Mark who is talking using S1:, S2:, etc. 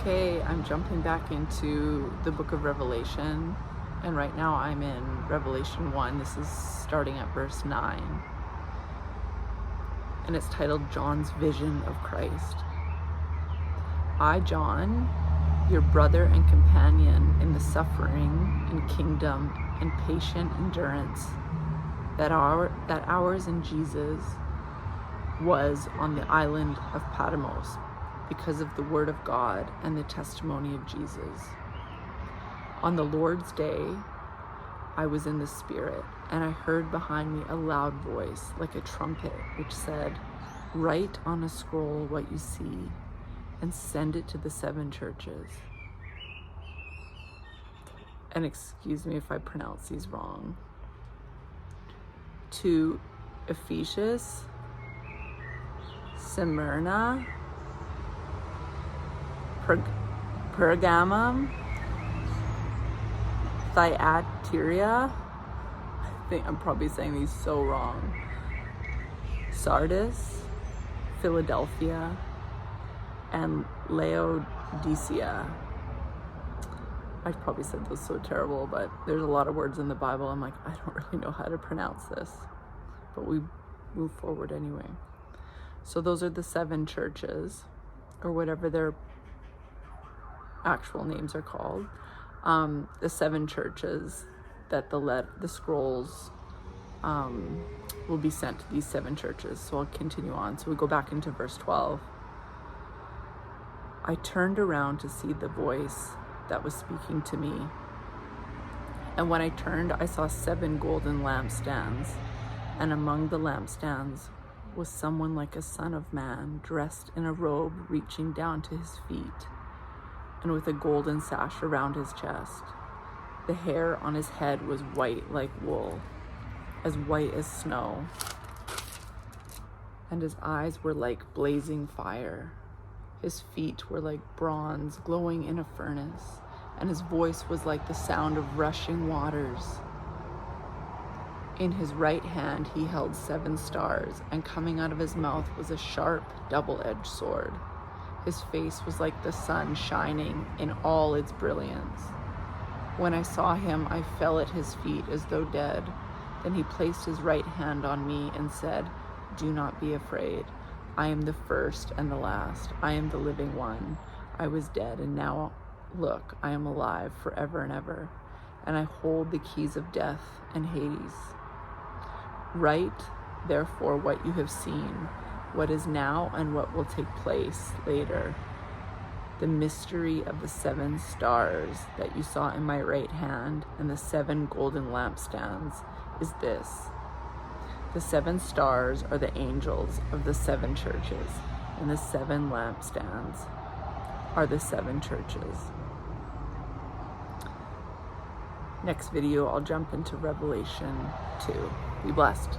S1: Okay, I'm jumping back into the book of Revelation, and right now I'm in Revelation 1. This is starting at verse 9, and it's titled John's Vision of Christ. I, John, your brother and companion in the suffering and kingdom and patient endurance that ours in Jesus was on the island of Patmos, because of the word of God and the testimony of Jesus. On the Lord's day, I was in the Spirit, and I heard behind me a loud voice like a trumpet, which said, "Write on a scroll what you see and send it to the 7 churches." And excuse me if I pronounce these wrong. To Ephesus, Smyrna, Pergamum, Thyatira, I think I'm probably saying these so wrong, Sardis, Philadelphia, and Laodicea. I probably said those so terrible, but there's a lot of words in the Bible. I'm like, I don't really know how to pronounce this, but we move forward anyway. So those are the 7 churches, or whatever their actual names are called. The 7 churches that the scrolls will be sent to these 7 churches. So I'll continue on. So we go back into verse 12. I turned around to see the voice that was speaking to me. And when I turned, I saw 7 golden lampstands. And among the lampstands was someone like a son of man, dressed in a robe reaching down to his feet, and with a golden sash around his chest. The hair on his head was white like wool, as white as snow, and his eyes were like blazing fire. His feet were like bronze glowing in a furnace, and his voice was like the sound of rushing waters. In his right hand he held 7 stars, and coming out of his mouth was a sharp, double-edged sword. His face was like the sun shining in all its brilliance. When I saw him, I fell at his feet as though dead. Then he placed his right hand on me and said, "Do not be afraid. I am the first and the last. I am the living one. I was dead, and now, look, I am alive forever and ever, and I hold the keys of death and Hades. Write, therefore, what you have seen, what is now and what will take place later. The mystery of the 7 stars that you saw in my right hand and the 7 golden lampstands is this. The 7 stars are the angels of the 7 churches, and the 7 lampstands are the 7 churches." Next video, I'll jump into Revelation 2. Be blessed.